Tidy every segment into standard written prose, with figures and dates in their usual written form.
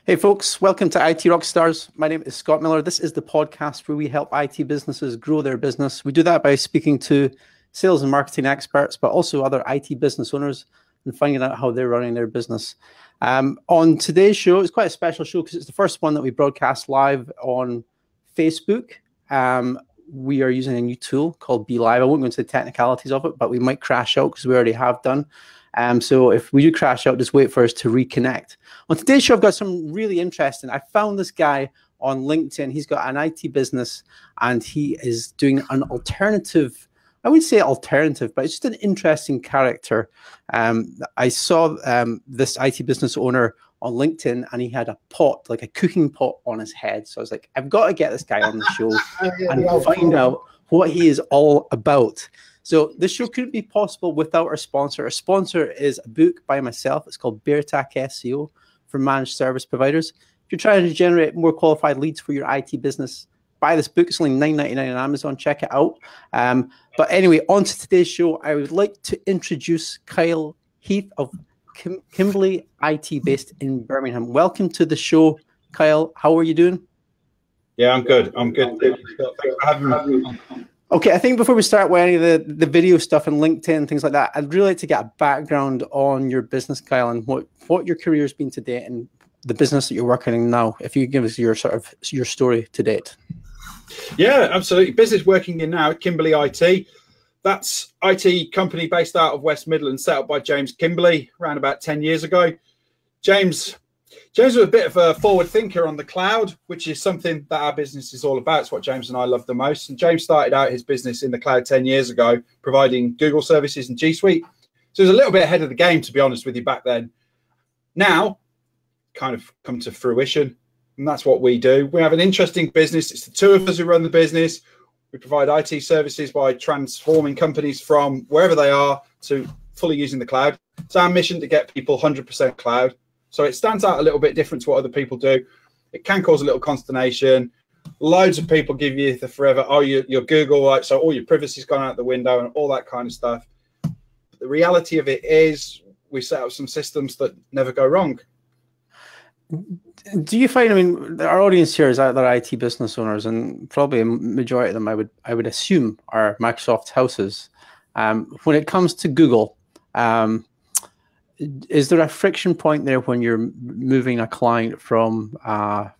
Hey folks, welcome to IT Rockstars. My name is Scott Miller. This is the podcast where we help IT businesses grow their business. We do that by speaking to sales and marketing experts, but also other IT business owners and finding out how they're running their business. On today's show, it's quite a special show because it's the first one that we broadcast live on Facebook. We are using a new tool called Be Live. I won't go into the technicalities of it, but we might crash out because we already have done. So if we do crash out, just wait for us to reconnect. On today's show, I've got some really interesting. I found this guy on LinkedIn. He's got an IT business and he is doing an alternative. I wouldn't say alternative, but it's just an interesting character. I saw this IT business owner on LinkedIn and he had a pot, like a cooking pot on his head. So I was like, I've got to get this guy on the show and find out what he is all about. So this show couldn't be possible without our sponsor. Our sponsor is a book by myself. It's called Bear Attack SEO for managed service providers. If you're trying to generate more qualified leads for your IT business, buy this book. It's only $9.99 on Amazon. Check it out. But anyway, on to today's show, I would like to introduce Heath of Kimbley IT based in Birmingham. Welcome to the show, Kyle. How are you doing? Yeah, I'm good. Thanks for having me. Okay, I think before we start with any of the video stuff and LinkedIn and things like that, I'd really like to get a background on your business, Kyle, and what your career has been to date and the business that you're working in now. If you give us your story to date. Yeah, absolutely. Business working in now at Kimbley IT. That's IT company based out of West Midlands, set up by James Kimbley around about 10 years ago. James was a bit of a forward thinker on the cloud, which is something that our business is all about. It's what James and I love the most. And James started out his business in the cloud 10 years ago, providing Google services and G Suite. So he was a little bit ahead of the game, to be honest with you, back then. Now, kind of come to fruition. And that's what we do. We have an interesting business. It's the two of us who run the business. We provide IT services by transforming companies from wherever they are to fully using the cloud. It's our mission to get people 100% cloud. So it stands out a little bit different to what other people do. It can cause a little consternation. Loads of people give you the forever, oh, you're Google, like, so all your privacy's gone out the window and all that kind of stuff. But the reality of it is we set up some systems that never go wrong. Do you find, I mean, our audience here is other IT business owners, and probably a majority of them, I would assume, are Microsoft houses. When it comes to Google, is there a friction point there when you're moving a client from an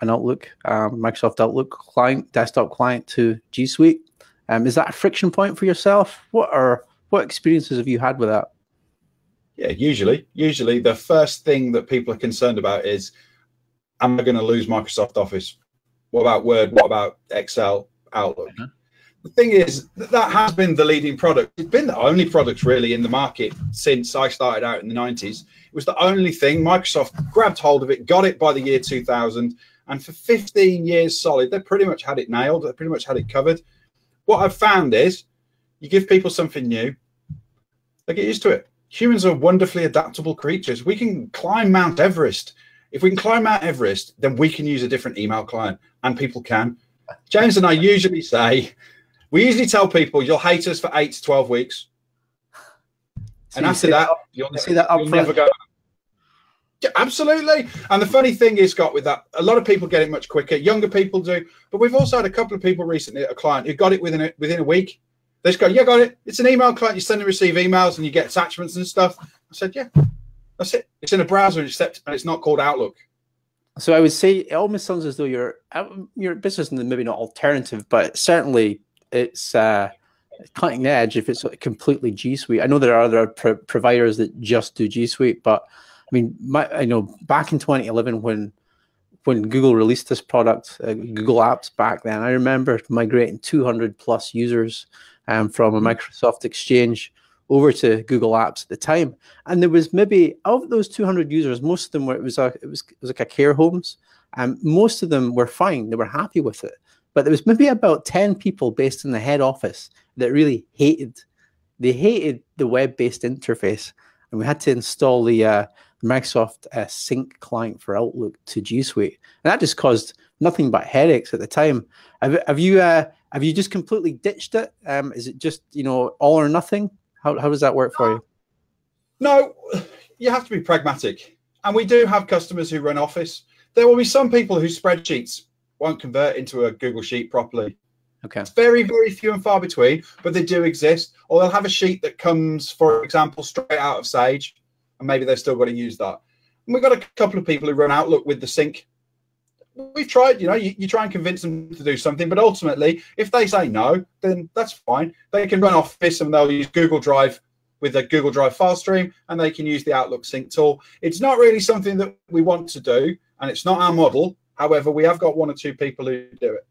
Outlook, Microsoft Outlook client, desktop client to G Suite? Is that a friction point for yourself? What experiences have you had with that? Yeah, usually the first thing that people are concerned about is, am I going to lose Microsoft Office? What about Word? What about Excel, Outlook? Mm-hmm. The thing is, that has been the leading product. It's been the only product really in the market since I started out in the 90s. It was the only thing. Microsoft grabbed hold of it, got it by the year 2000. And for 15 years solid, they pretty much had it nailed. They pretty much had it covered. What I've found is you give people something new, they get used to it. Humans are wonderfully adaptable creatures. We can climb Mount Everest. If we can climb Mount Everest, then we can use a different email client, and people can. James and I usually tell people, you'll hate us for 8 to 12 weeks. So and after that, you'll never go. Yeah, absolutely. And the funny thing is, Scott, with that, a lot of people get it much quicker. Younger people do. But we've also had a couple of people recently, a client who got it within a week. They just go, yeah, got it. It's an email client. You send and receive emails and you get attachments and stuff. I said, yeah, that's it. It's in a browser and it's not called Outlook. So I would say it almost sounds as though your business is maybe not alternative, but certainly it's cutting edge if it's completely G Suite. I know there are other providers that just do G Suite, but I mean, I know back in 2011 when Google released this product, Google Apps back then, I remember migrating 200 plus users from a Microsoft Exchange over to Google Apps at the time, and there was maybe of those 200 users, most of them were it was like a care homes, and most of them were fine. They were happy with it. But there was maybe about 10 people based in the head office that really hated the web-based interface. And we had to install the Microsoft Sync client for Outlook to G Suite. And that just caused nothing but headaches at the time. Have you just completely ditched it? Is it just, all or nothing? How does that work for you? No, you have to be pragmatic. And we do have customers who run Office. There will be some people whose spreadsheets won't convert into a Google Sheet properly. Okay. It's very, very few and far between, but they do exist. Or they'll have a sheet that comes, for example, straight out of Sage, and maybe they've still got to use that. And we've got a couple of people who run Outlook with the sync. We've tried, you try and convince them to do something, but ultimately, if they say no, then that's fine. They can run Office and they'll use Google Drive with a Google Drive file stream, and they can use the Outlook sync tool. It's not really something that we want to do, and it's not our model. However, we have got one or two people who do it.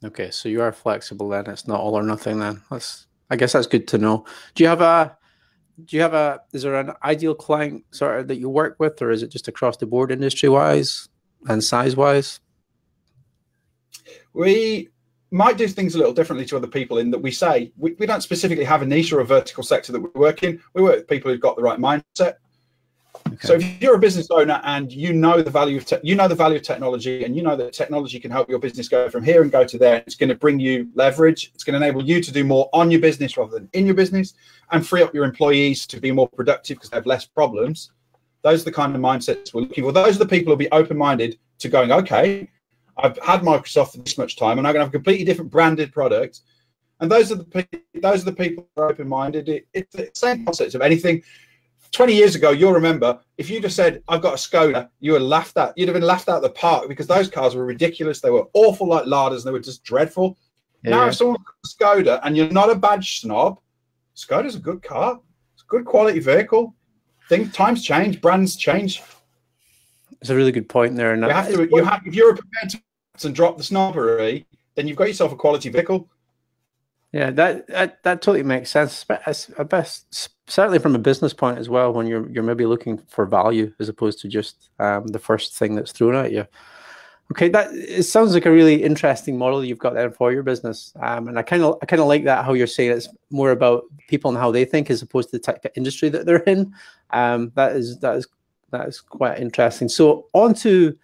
Okay, so you are flexible then. It's not all or nothing then. I guess that's good to know. Is there an ideal client sort of that you work with, or is it just across the board industry wise and size wise? We might do things a little differently to other people in that we say we don't specifically have a niche or a vertical sector that we work in. We work with people who've got the right mindset. Okay. So if you're a business owner and you know the value of technology, and you know that technology can help your business go from here and go to there, it's going to bring you leverage. It's going to enable you to do more on your business rather than in your business, and free up your employees to be more productive because they have less problems. Those are the kind of mindsets we're looking for. Those are the people who'll be open-minded to going, okay, I've had Microsoft for this much time, and I'm going to have a completely different branded product. And those are the people who are open-minded. It's the same concept of anything. 20 years ago, you'll remember, if you just said, I've got a Skoda, you were laughed at. You'd have been laughed out of the park because those cars were ridiculous. They were awful like larders, and they were just dreadful. Yeah. Now, if someone's got a Skoda and you're not a badge snob, Skoda's a good car. It's a good quality vehicle. Times change, brands change. It's a really good point there. And if you're prepared to drop the snobbery, then you've got yourself a quality vehicle. Yeah, that totally makes sense. Certainly from a business point as well, when you're maybe looking for value as opposed to just the first thing that's thrown at you. Okay, it sounds like a really interesting model you've got there for your business, and I kind of like that, how you're saying it's more about people and how they think as opposed to the type of industry that they're in. That is quite interesting. So on to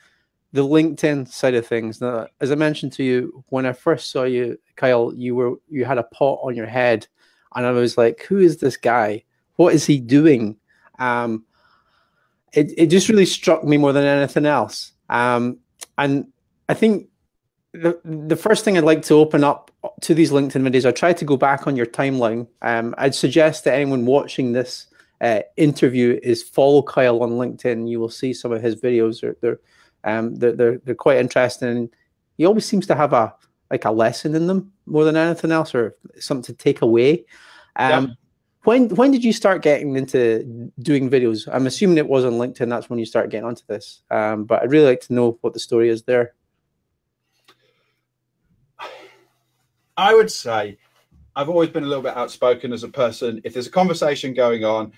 the LinkedIn side of things. Now, as I mentioned to you when I first saw you, Kyle, you had a pot on your head, and I was like, "Who is this guy? What is he doing?" It just really struck me more than anything else. And I think the first thing I'd like to open up to these LinkedIn videos, I tried to go back on your timeline. I'd suggest that anyone watching this interview is follow Kyle on LinkedIn. You will see some of his videos. They're quite interesting. He always seems to have a lesson in them more than anything else, or something to take away. When did you start getting into doing videos? I'm assuming it was on LinkedIn. That's when you start getting onto this. But I'd really like to know what the story is there. I would say I've always been a little bit outspoken as a person. If there's a conversation going on,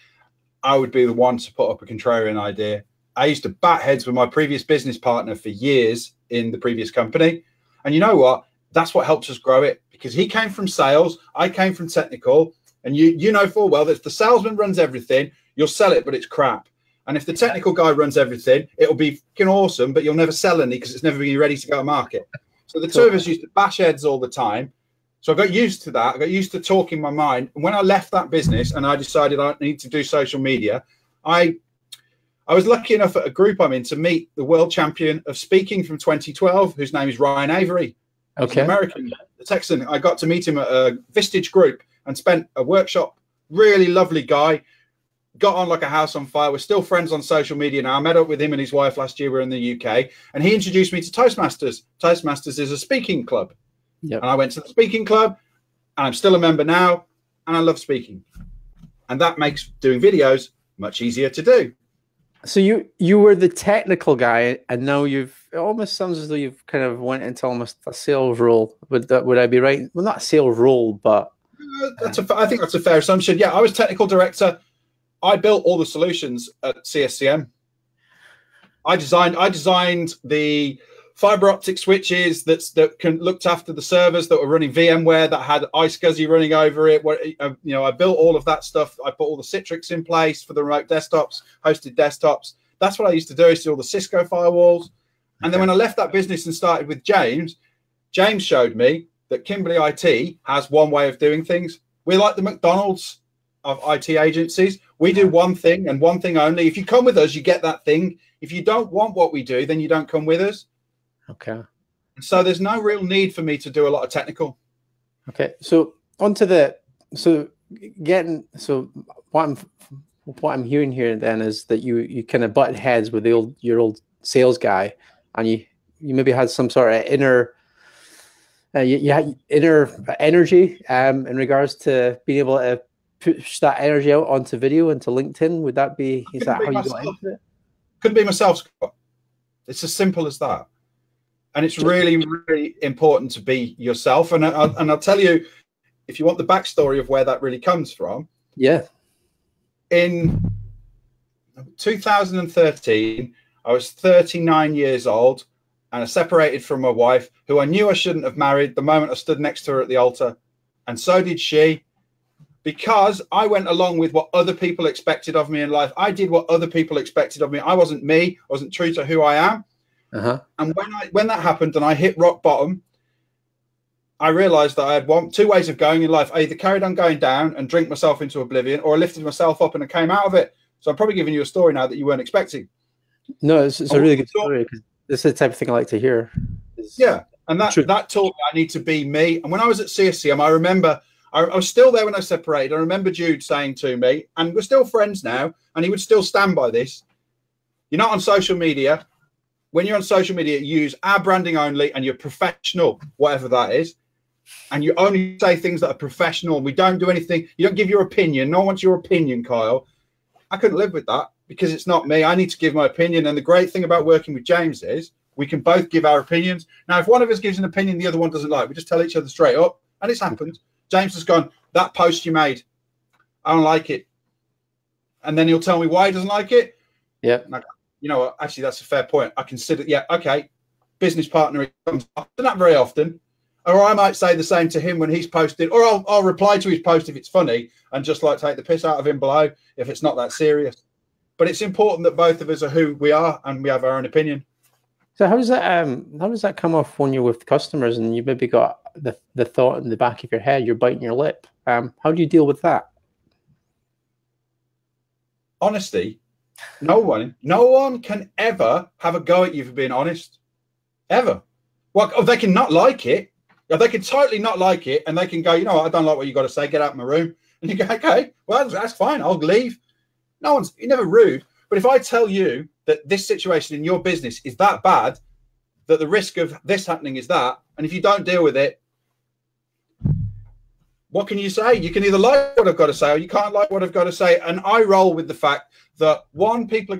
I would be the one to put up a contrarian idea. I used to bat heads with my previous business partner for years in the previous company. And you know what? That's what helped us grow it, because he came from sales. I came from technical. And you know full well that if the salesman runs everything, you'll sell it, but it's crap. And if the technical guy runs everything, it'll be fucking awesome, but you'll never sell any because it's never been ready to go to market. So the two of us used to bash heads all the time. So I got used to that. I got used to talking my mind. And when I left that business and I decided I need to do social media, I was lucky enough at a group I'm in to meet the world champion of speaking from 2012, whose name is Ryan Avery. Okay. He's an American, the Texan. I got to meet him at a Vistage group and spent a workshop. Really lovely guy. Got on like a house on fire. We're still friends on social media now. I met up with him and his wife last year. We're in the UK. And he introduced me to Toastmasters. Toastmasters is a speaking club. Yep. And I went to the speaking club, and I'm still a member now, and I love speaking. And that makes doing videos much easier to do. So you were the technical guy, and now it almost sounds as though you've kind of went into almost a sales role. Would I be right? Well, not a sales role, but I think that's a fair assumption. Yeah, I was technical director. I built all the solutions at CSCM. I designed the fiber optic switches that looked after the servers that were running VMware that had iSCSI running over it. I built all of that stuff. I put all the Citrix in place for the remote desktops, hosted desktops. That's what I used to do. I used to do all the Cisco firewalls. And then when I left that business and started with James showed me that Kimbley IT has one way of doing things. We're like the McDonald's. of IT agencies. We do one thing and one thing only. If you come with us, you get that thing. If you don't want what we do, then you don't come with us. Okay. So there's no real need for me to do a lot of technical. Okay. So onto the what I'm hearing here then is that you kind of butt heads with your old sales guy, and you maybe had some sort of inner you had inner energy in regards to being able to push that energy out onto video, into LinkedIn. Would that be, is that how you got into it? Couldn't be myself, Scott. It's as simple as that. And it's really, really important to be yourself. And I'll tell you, if you want the backstory of where that really comes from. Yeah. In 2013, I was 39 years old, and I separated from my wife, who I knew I shouldn't have married the moment I stood next to her at the altar. And so did she, because I went along with what other people expected of me in life. I did what other people expected of me. I wasn't me. I wasn't true to who I am. And when that happened and I hit rock bottom, I realized that I had two ways of going in life. I either carried on going down and drink myself into oblivion, or I lifted myself up and I came out of it. So I'm probably giving you a story now that you weren't expecting. No, it's a really good story, because this is the type of thing I like to hear. Yeah. And that taught me I need to be me. And when I was at CSCM, I remember I was still there when I separated. I remember Jude saying to me, and we're still friends now, and he would still stand by this: you're not on social media. When you're on social media, you use our branding only, and you're professional, whatever that is. And you only say things that are professional. And we don't do anything. You don't give your opinion. No one wants your opinion, Kyle. I couldn't live with that, because it's not me. I need to give my opinion. And the great thing about working with James is we can both give our opinions. Now, if one of us gives an opinion the other one doesn't like, we just tell each other straight up. And it's happened. James has gone, that post you made, I don't like it. And then he'll tell me why he doesn't like it. Yeah. And I go, you know what? Actually, that's a fair point. I consider, yeah, okay, business partner, it comes up. Not very often. Or I might say the same to him when he's posted, or I'll reply to his post if it's funny and just like take the piss out of him below if it's not that serious. But it's important that both of us are who we are and we have our own opinion. So how does that come off when you're with customers and you maybe got the thought in the back of your head, you're biting your lip? How do you deal with that? Honesty. No one can ever have a go at you for being honest. Ever. Well, they can not like it. They can totally not like it, and they can go, you know what, I don't like what you got to say, get out of my room. And you go, okay, well, that's fine, I'll leave. You're never rude. But if I tell you that this situation in your business is that bad, that the risk of this happening is that, and if you don't deal with it, what can you say? You can either like what I've got to say or you can't like what I've got to say. And I roll with the fact that, one, people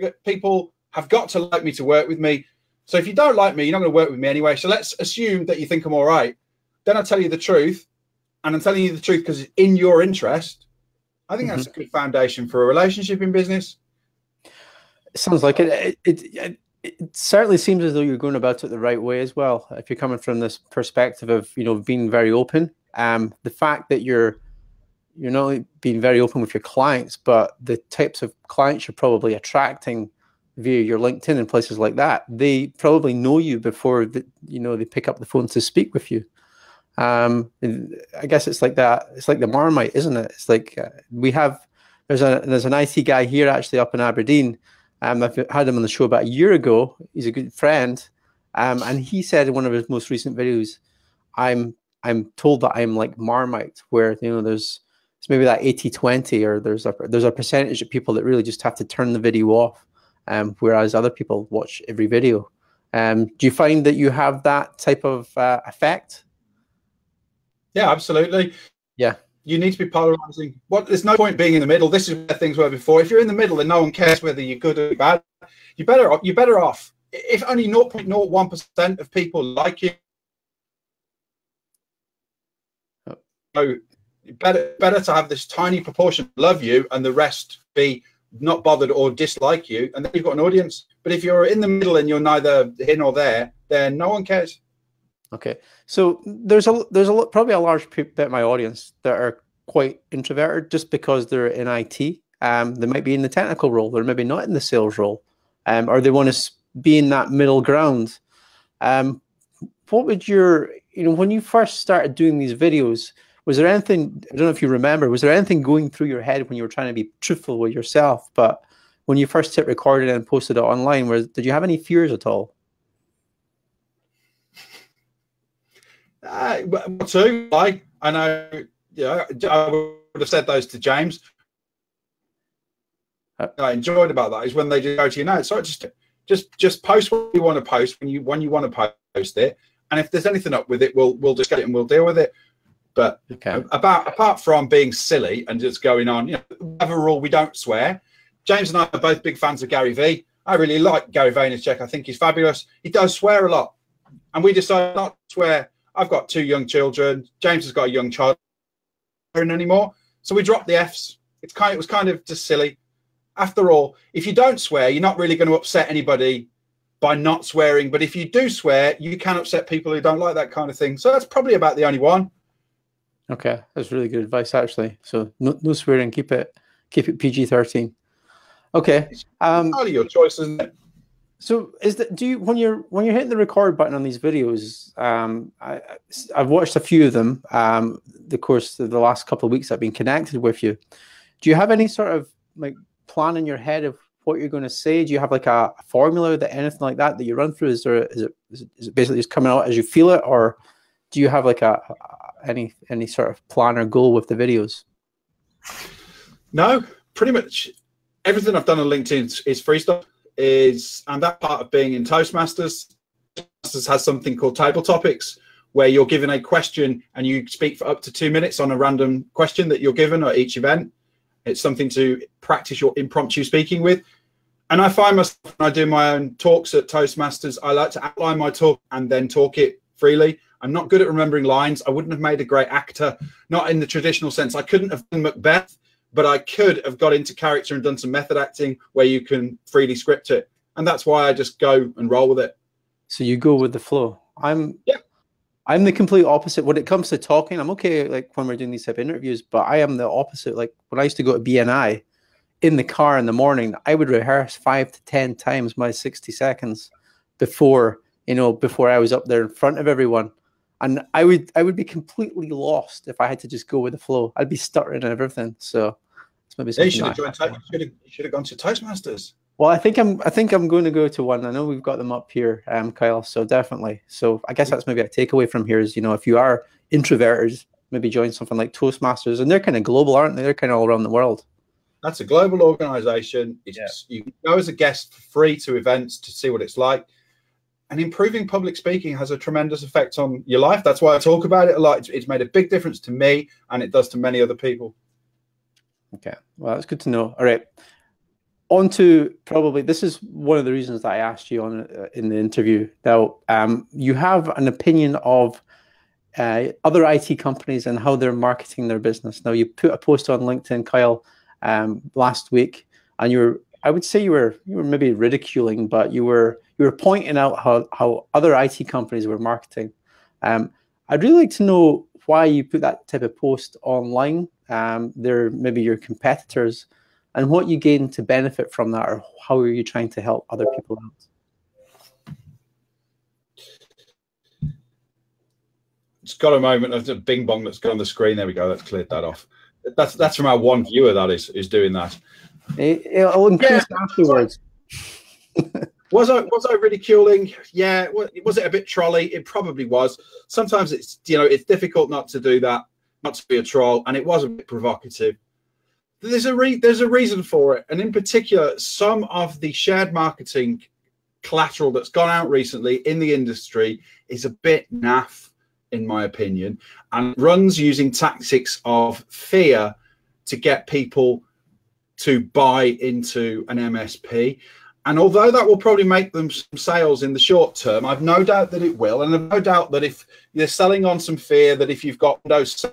have got to like me to work with me. So if you don't like me, you're not going to work with me anyway. So let's assume that you think I'm all right. Then I tell you the truth, and I'm telling you the truth because it's in your interest. I think that's a good foundation for a relationship in business. It sounds like it. It certainly seems as though you're going about it the right way as well. If you're coming from this perspective of, being very open, the fact that you're not only being very open with your clients, but the types of clients you're probably attracting via your LinkedIn and places like that, they probably know you before they pick up the phone to speak with you. I guess it's like that. It's like the Marmite, isn't it? It's like there's an IT guy here actually up in Aberdeen. I've had him on the show about a year ago. He's a good friend, and he said in one of his most recent videos, "I'm told that I'm like Marmite, where it's maybe that 80-20, or there's a percentage of people that really just have to turn the video off, whereas other people watch every video." Do you find that you have that type of effect? Yeah, absolutely. Yeah. You need to be polarizing. There's no point being in the middle. This is where things were before. If you're in the middle, then no one cares whether you're good or bad. You're better off. If only 0.01% of people like you, so better to have this tiny proportion love you and the rest be not bothered or dislike you, and then you've got an audience. But if you're in the middle and you're neither here nor there, then no one cares. Okay, so there's probably a large bit of my audience that are quite introverted just because they're in IT. They might be in the technical role, they're maybe not in the sales role, or they want to be in that middle ground. What would when you first started doing these videos, Was there anything, I don't know if you remember, was there anything going through your head when you were trying to be truthful with yourself, but when you first hit recorded and posted it online, did you have any fears at all? I know, yeah, I would have said those to James. I enjoyed about that is when they just go to you, no, sorry, just post what you want to post when you want to post it, and if there's anything up with it, we'll just get it and we'll deal with it. But apart from being silly and just going on, have a rule, we don't swear. James and I are both big fans of Gary V. I really like Gary Vaynerchuk. I think he's fabulous. He does swear a lot, and we decided not to swear. I've got 2 young children. James has got a young child anymore, so we dropped the Fs. It was kind of just silly. After all, if you don't swear, you're not really going to upset anybody by not swearing. But if you do swear, you can upset people who don't like that kind of thing. So that's probably about the only one. Okay, that's really good advice, actually. So no swearing. Keep it PG-13. Okay. All your choice, isn't it? So when you're hitting the record button on these videos, I've watched a few of them. Of course, the last couple of weeks I've been connected with you. Do you have any sort of like plan in your head of what you're going to say? Do you have like a formula that anything like that you run through? Is it basically just coming out as you feel it, or do you have like any sort of plan or goal with the videos? No, pretty much everything I've done on LinkedIn is freestyle. And that part of being in Toastmasters has something called table topics, where you're given a question and you speak for up to 2 minutes on a random question that you're given at each event. It's something to practice your impromptu speaking with. And I find myself, when I do my own talks at Toastmasters, I like to outline my talk and then talk it freely. I'm not good at remembering lines. I wouldn't have made a great actor, not in the traditional sense. I couldn't have done Macbeth, but I could have got into character and done some method acting where you can freely script it. And that's why I just go and roll with it. So you go with the flow. I'm the complete opposite. When it comes to talking, I'm okay like when we're doing these type of interviews, but I am the opposite. Like when I used to go to BNI in the car in the morning, I would rehearse 5 to 10 times my 60 seconds before I was up there in front of everyone. And I would be completely lost if I had to just go with the flow. I'd be stuttering and everything. So it's maybe something you should have gone to Toastmasters. Well, I think I'm going to go to one. I know we've got them up here, Kyle. So definitely. So I guess that's maybe a takeaway from here is, if you are introverted, maybe join something like Toastmasters, and they're kind of global, aren't they? They're kind of all around the world. That's a global organization. You can go as a guest for free to events to see what it's like. And improving public speaking has a tremendous effect on your life. That's why I talk about it a lot. It's made a big difference to me, and it does to many other people. Okay, well, that's good to know. All right. On to probably, this is one of the reasons that I asked you on in the interview. Now, you have an opinion of other IT companies and how they're marketing their business. Now, you put a post on LinkedIn, Kyle, last week, and I would say you were maybe ridiculing, but you were pointing out how other IT companies were marketing. I'd really like to know why you put that type of post online. They're maybe your competitors, and what you gain to benefit from that, or how are you trying to help other people out? It's got a moment of the bing bong that's gone on the screen. There we go. That's cleared that off. That's from our one viewer that is doing that. It'll increase afterwards. Was I ridiculing? Yeah. Was it a bit trolly? It probably was. Sometimes it's difficult not to do that, not to be a troll, and it was a bit provocative. There's a reason for it, and in particular, some of the shared marketing collateral that's gone out recently in the industry is a bit naff, in my opinion, and runs using tactics of fear to get people to buy into an MSP. And although that will probably make them some sales in the short term, I've no doubt that it will. And I've no doubt that if they're selling on some fear that if you've got Windows,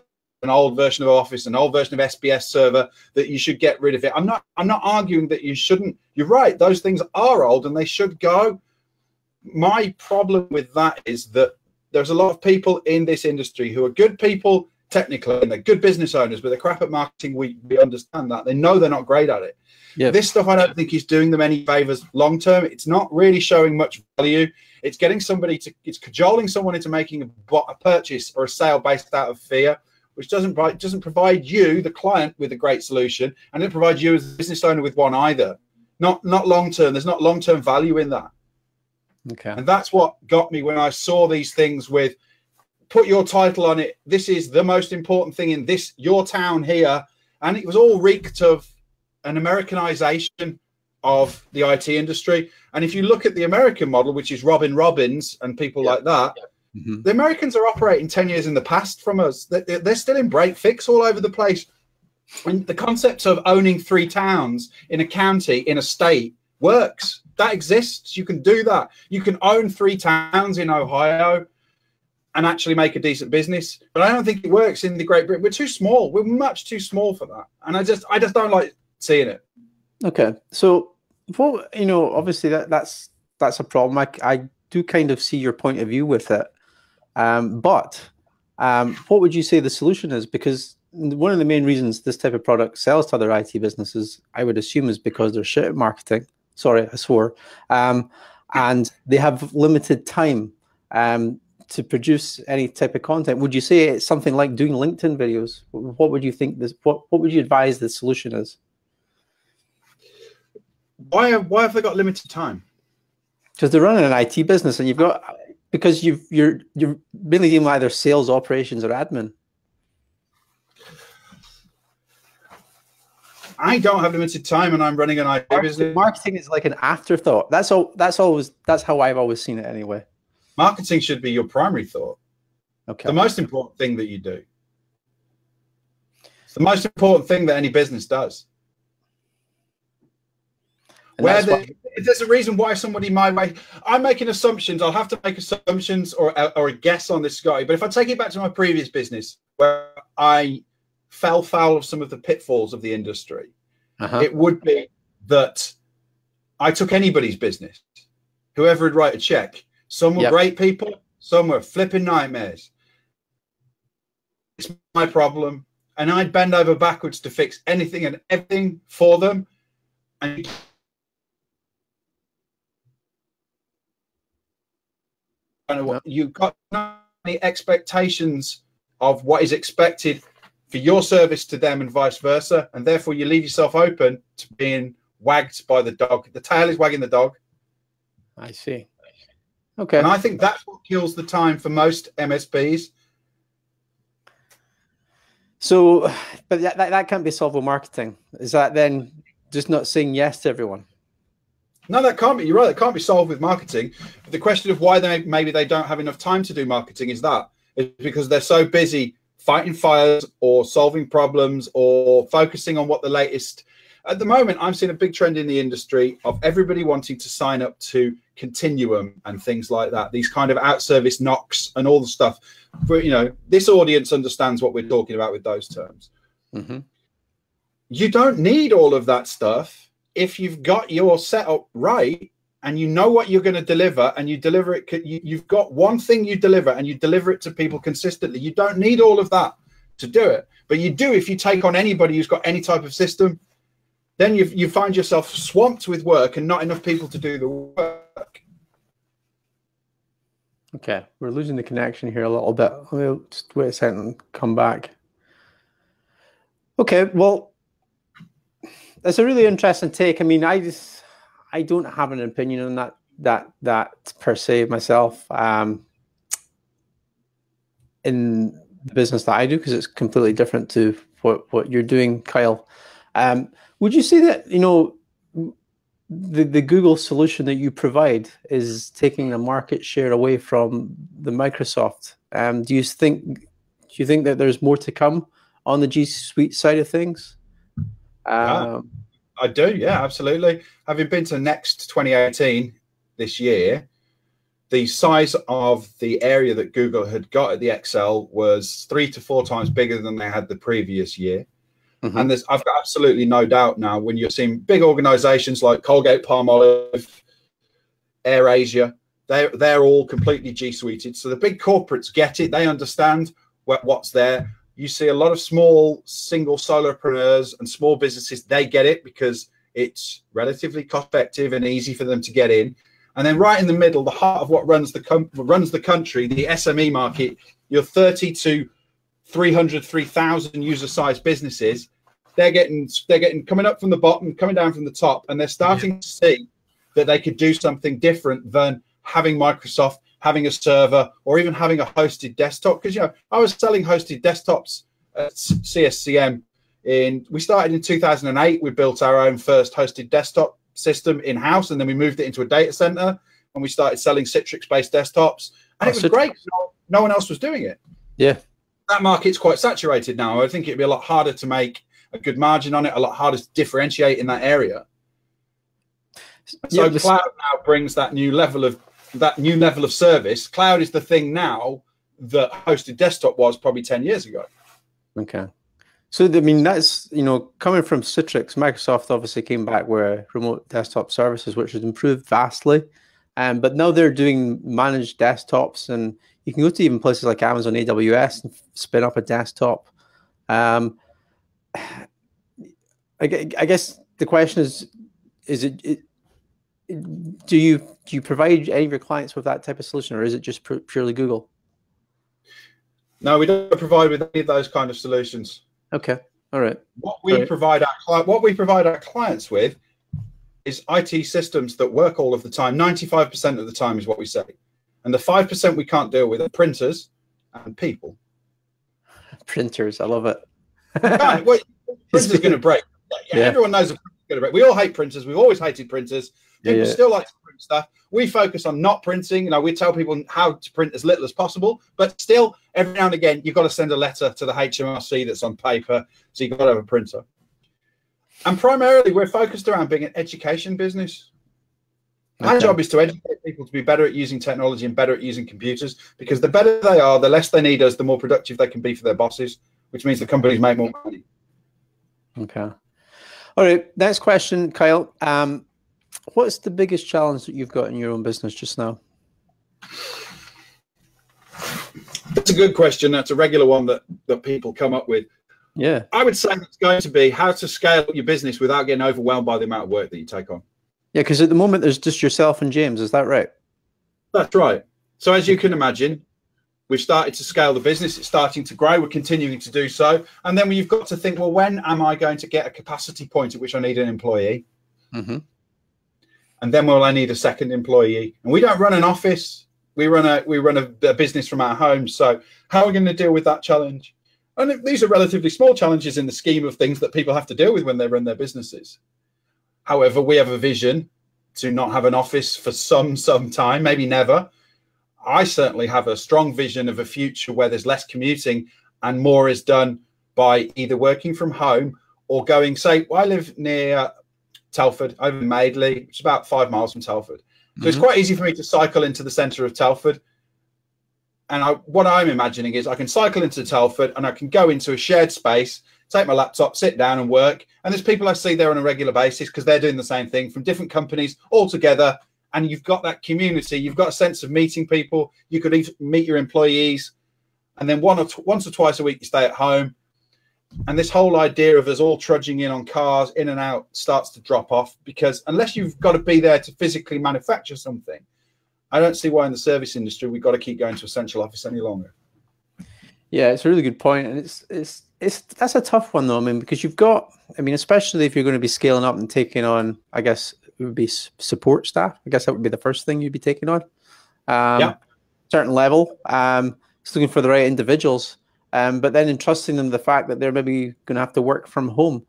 an old version of Office, an old version of SBS server, that you should get rid of it. I'm not arguing that you shouldn't. You're right. Those things are old and they should go. My problem with that is that there's a lot of people in this industry who are good people technically, and they're good business owners, but they're crap at marketing. We understand that. They know they're not great at it. Yeah. This stuff, I don't think is doing them any favors long term. It's not really showing much value. It's getting it's cajoling someone into making a purchase or a sale based out of fear, which doesn't provide you, the client, with a great solution, and it provides you as a business owner with one either. Not long term. There's not long term value in that. Okay. And that's what got me when I saw these things with, put your title on it. This is the most important thing in your town here. And it was all reeked of an Americanization of the IT industry. And if you look at the American model, which is Robin Robbins and people like that, the Americans are operating 10 years in the past from us. They're still in break fix all over the place. And the concept of owning 3 towns in a county, in a state, works. That exists. You can do that. You can own 3 towns in Ohio and actually make a decent business. But I don't think it works in the Great Britain. We're too small. We're much too small for that. And I just don't like seeing it. Okay. So, well, obviously that's a problem. I do kind of see your point of view with it. But what would you say the solution is? Because one of the main reasons this type of product sells to other IT businesses, I would assume, is because they're shit at marketing. Sorry, I swore. And they have limited time to produce any type of content. Would you say it's something like doing LinkedIn videos? What would you think what would you advise the solution is? Why have they got limited time? Because they're running an IT business, and you're really dealing with either sales, operations, or admin. I don't have limited time, and I'm running an IT business. Marketing is like an afterthought. That's how I've always seen it anyway. Marketing should be your primary thought. Okay. The most important thing that you do. It's the most important thing that any business does. There's a reason why somebody might make. I'm making assumptions. I'll have to make assumptions or a guess on this, Scotty. But if I take it back to my previous business, where I fell foul of some of the pitfalls of the industry, it would be that I took anybody's business, whoever would write a check. Some were great people, some were flipping nightmares. It's my problem, and I'd bend over backwards to fix anything and everything for them. And you've got any expectations of what is expected for your service to them and vice versa, and therefore you leave yourself open to being wagged by the dog. The tail is wagging the dog. I see. Okay. And I think that's what kills the time for most MSPs. So, but that can't be solved with marketing. Is that then just not saying yes to everyone? No, that can't be. You're right. It can't be solved with marketing. But the question of why maybe they don't have enough time to do marketing is because they're so busy fighting fires or solving problems or focusing on what the latest. At the moment, I'm seeing a big trend in the industry of everybody wanting to sign up to Continuum and things like that. These kind of out-service knocks and all the stuff. But, this audience understands what we're talking about with those terms. You don't need all of that stuff if you've got your setup right and you know what you're going to deliver and you deliver it. You've got one thing you deliver and you deliver it to people consistently. You don't need all of that to do it. But you do if you take on anybody who's got any type of system. Then you find yourself swamped with work and not enough people to do the work. Okay, we're losing the connection here a little bit. We'll just wait a second and come back. Okay, well, that's a really interesting take. I mean, I don't have an opinion on that per se myself. In the business that I do, because it's completely different to what you're doing, Kyle. Would you say that, the Google solution that you provide is taking a market share away from the Microsoft? Do you think that there's more to come on the G Suite side of things? I do, yeah, absolutely. Having been to Next 2018 this year, the size of the area that Google had got at the Excel was 3 to 4 times bigger than they had the previous year. And I've got absolutely no doubt now when you're seeing big organizations like Colgate Palmolive, AirAsia, they're all completely G Suited. So the big corporates get it. They understand what's there. You see a lot of small single solopreneurs and small businesses. They get it because it's relatively cost effective and easy for them to get in. And then right in the middle, the heart of what runs the country, the SME market, your 30 to 300, 3,000 user size businesses, they're getting coming up from the bottom, coming down from the top, and they're starting to see that they could do something different than having Microsoft, having a server, or even having a hosted desktop. Because, you know, I was selling hosted desktops at CSCM. We started in 2008. We built our own first hosted desktop system in-house, and then we moved it into a data center, and we started selling Citrix-based desktops. And it was great. No one else was doing it. Yeah. That market's quite saturated now. I think it'd be a lot harder to make a good margin on it, a lot harder to differentiate in that area. So cloud now brings that new level of service. Cloud is the thing now that hosted desktop was probably 10 years ago. Okay. So, I mean, that's, you know, coming from Citrix, Microsoft obviously came back with remote desktop services, which has improved vastly. But now they're doing managed desktops, and you can go to even places like Amazon AWS and spin up a desktop. I guess the question is do you provide any of your clients with that type of solution, or is it just purely Google? No, we don't provide with any of those kind of solutions. Okay, all right. What we provide our clients with is IT systems that work all of the time. 95% of the time is what we say, and the 5% we can't deal with are printers and people. Printers, I love it. Printers going to break. Yeah, everyone knows a printer's going to break. We all hate printers. We've always hated printers. People still like to print stuff. We focus on not printing. You know, we tell people how to print as little as possible, but still, every now and again, you've got to send a letter to the HMRC that's on paper, so you've got to have a printer. And primarily, we're focused around being an education business. My job is to educate people to be better at using technology and better at using computers, because the better they are, the less they need us, the more productive they can be for their bosses, which means the companies make more money. Okay. All right. Next question, Kyle. What's the biggest challenge that you've got in your own business just now? That's a good question. That's a regular one that people come up with. Yeah. I would say it's going to be how to scale up your business without getting overwhelmed by the amount of work that you take on. Yeah, because at the moment there's just yourself and James. Is that right? That's right. So as you can imagine, we've started to scale the business. It's starting to grow. We're continuing to do so. And then you've got to think, well, when am I going to get a capacity point at which I need an employee? Mm-hmm. And then will I need a second employee? And we don't run an office. We run a business from our home. So how are we going to deal with that challenge? And these are relatively small challenges in the scheme of things that people have to deal with when they run their businesses. However, we have a vision to not have an office for some time, maybe never. I certainly have a strong vision of a future where there's less commuting and more is done by either working from home or going, say, I live near Telford, over in Madeley, which is about 5 miles from Telford. So it's quite easy for me to cycle into the centre of Telford. And what I'm imagining is I can cycle into Telford and I can go into a shared space, take my laptop, sit down and work. And there's people I see there on a regular basis because they're doing the same thing from different companies all together. And you've got that community. You've got a sense of meeting people. You could even meet your employees. And then once or twice a week, you stay at home. And this whole idea of us all trudging in on cars, in and out, starts to drop off, because unless you've got to be there to physically manufacture something, I don't see why in the service industry we've got to keep going to a central office any longer. Yeah, it's a really good point. And that's a tough one, though. I mean, because you've got, I mean, especially if you're going to be scaling up and taking on, I guess it would be support staff. I guess that would be the first thing you'd be taking on. Certain level. Just looking for the right individuals. But then entrusting them the fact that they're maybe going to have to work from home.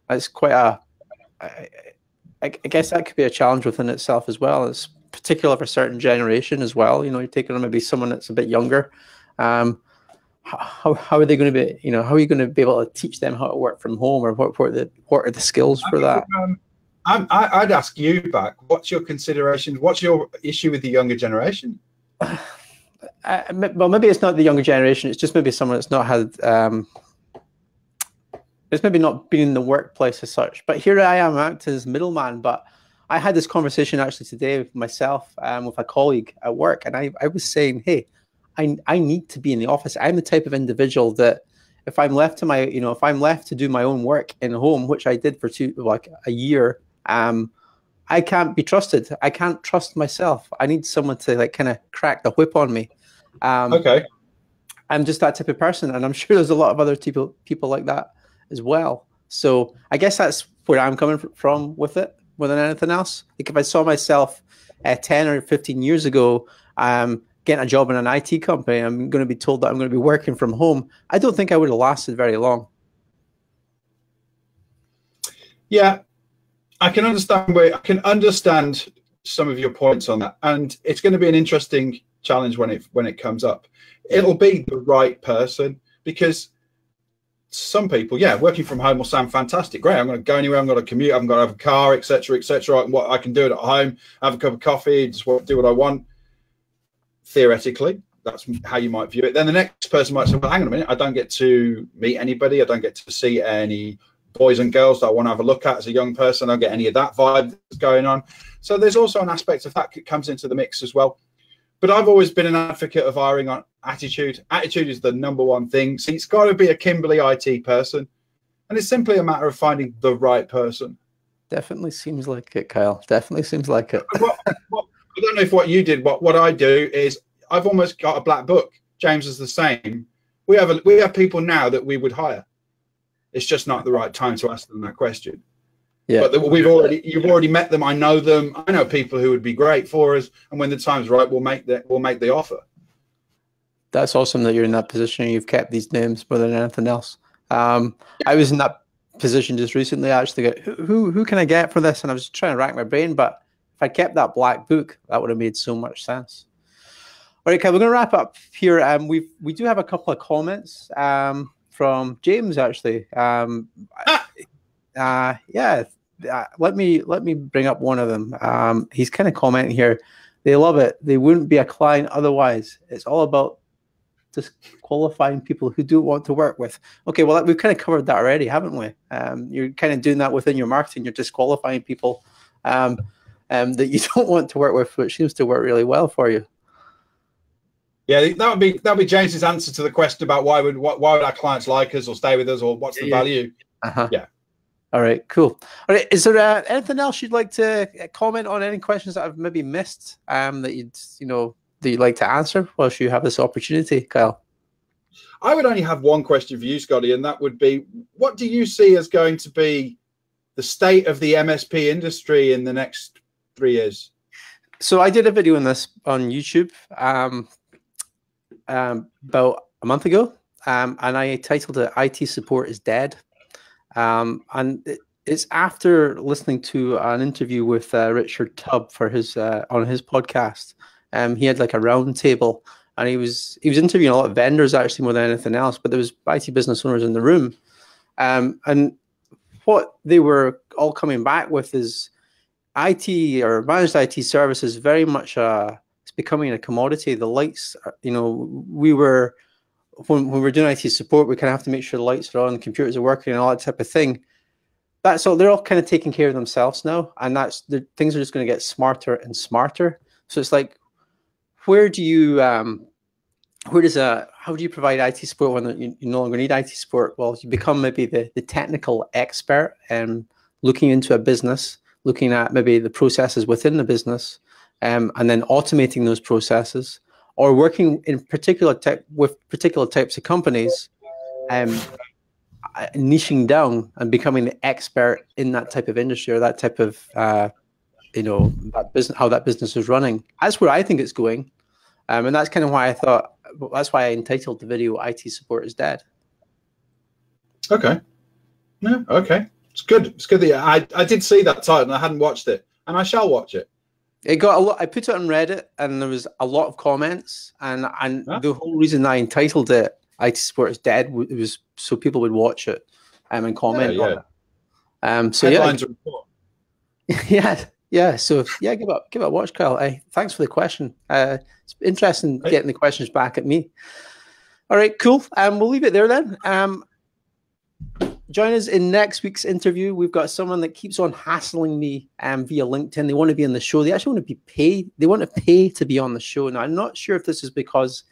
It's quite I guess that could be a challenge within itself as well. It's particular for a certain generation as well. You know, you're taking on maybe someone that's a bit younger. How are they going to be, you know, how are you going to be able to teach them how to work from home, or what are the skills for that? I'd ask you back, what's your considerations? What's your issue with the younger generation? Well, maybe it's not the younger generation. It's just maybe someone that's not had, it's maybe not been in the workplace as such. But here I am acting as middleman. But I had this conversation actually today with myself, with a colleague at work, and I was saying, hey, I need to be in the office. I'm the type of individual that if I'm left to if I'm left to do my own work in home, which I did for a year, I can't be trusted. I can't trust myself. I need someone to kind of crack the whip on me. Okay. I'm just that type of person, and I'm sure there's a lot of other people like that as well. So I guess that's where I'm coming from with it, more than anything else. Like if I saw myself 10 or 15 years ago, getting a job in an IT company, I'm going to be told that I'm going to be working from home. I don't think I would have lasted very long. Yeah, I can understand some of your points on that, and it's going to be an interesting challenge when it comes up. It'll be the right person, because some people, working from home will sound fantastic. Great, I'm going to go anywhere. I'm going to commute. I'm going to have a car, etc., etc. What I can do it at home, have a cup of coffee, just do what I want. Theoretically, that's how you might view it. Then the next person might say, well, hang on a minute, I don't get to meet anybody. I don't get to see any boys and girls that I want to have a look at as a young person. I don't get any of that vibe that's going on. So there's also an aspect of that comes into the mix as well. But I've always been an advocate of hiring on attitude. Attitude is the number one thing. So it's got to be a Kimbley IT person. And it's simply a matter of finding the right person. Definitely seems like it, Kyle. Definitely seems like it. I don't know if what you did, what I do is I've almost got a black book. James is the same. We have people now that we would hire. It's just not the right time to ask them that question. Yeah. But you've already met them. I know them. I know people who would be great for us. And when the time's right, we'll make the offer. That's awesome that you're in that position. You've kept these names more than anything else. I was in that position just recently. Actually, who can I get for this? And I was trying to rack my brain, but if I kept that black book, that would have made so much sense. All right, Kyle, we're going to wrap up here. We do have a couple of comments from James, actually. Let me bring up one of them. He's kind of commenting here. They love it. They wouldn't be a client otherwise. It's all about disqualifying people who don't want to work with. Okay, well, we've kind of covered that already, haven't we? You're kind of doing that within your marketing. You're disqualifying people that you don't want to work with, which seems to work really well for you. Yeah, that would be James's answer to the question about why would our clients like us or stay with us, or what's the value. Yeah. All right, cool. All right, is there anything else you'd like to comment on? Any questions that I've maybe missed that you'd like to answer whilst you have this opportunity, Kyle? I would only have one question for you, Scotty, and that would be, what do you see as going to be the state of the MSP industry in the next 3 years? So I did a video on this on YouTube about a month ago, and I titled it "IT Support is Dead." And it's after listening to an interview with Richard Tubb for his on his podcast. He had like a round table, and he was interviewing a lot of vendors actually more than anything else. But there was IT business owners in the room, and what they were all coming back with is IT or managed IT services very much it's becoming a commodity. The lights, we were. When we're doing IT support, we kind of have to make sure the lights are on, the computers are working, and all that type of thing. That's all. They're all kind of taking care of themselves now, and things are just going to get smarter and smarter. So it's like, how do you provide IT support when you no longer need IT support? Well, you become maybe the technical expert and looking into a business, looking at maybe the processes within the business, and then automating those processes, or working in with particular types of companies, niching down and becoming the expert in that type of industry or that type of, that business, how that business is running. That's where I think it's going. And that's kind of why that's why I entitled the video "IT Support is Dead." Okay. Yeah, okay. It's good. It's good that I did see that title and I hadn't watched it, and I shall watch it. It got a lot. I put it on Reddit, and there was a lot of comments. And the whole reason I entitled it "IT Support is Dead" was so people would watch it and comment on it. So headlines are important. yeah. So give it a watch, Kyle. Thanks for the question. It's interesting getting the questions back at me. All right, cool. We'll leave it there then. Join us in next week's interview. We've got someone that keeps on hassling me via LinkedIn. They want to be on the show. They actually want to be paid. They want to pay to be on the show. Now, I'm not sure if this is because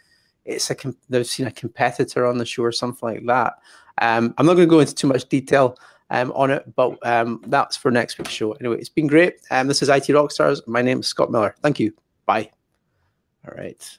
they've seen a competitor on the show or something like that. I'm not going to go into too much detail on it, but that's for next week's show. Anyway, it's been great. This is IT Rockstars. My name is Scott Miller. Thank you. Bye. All right.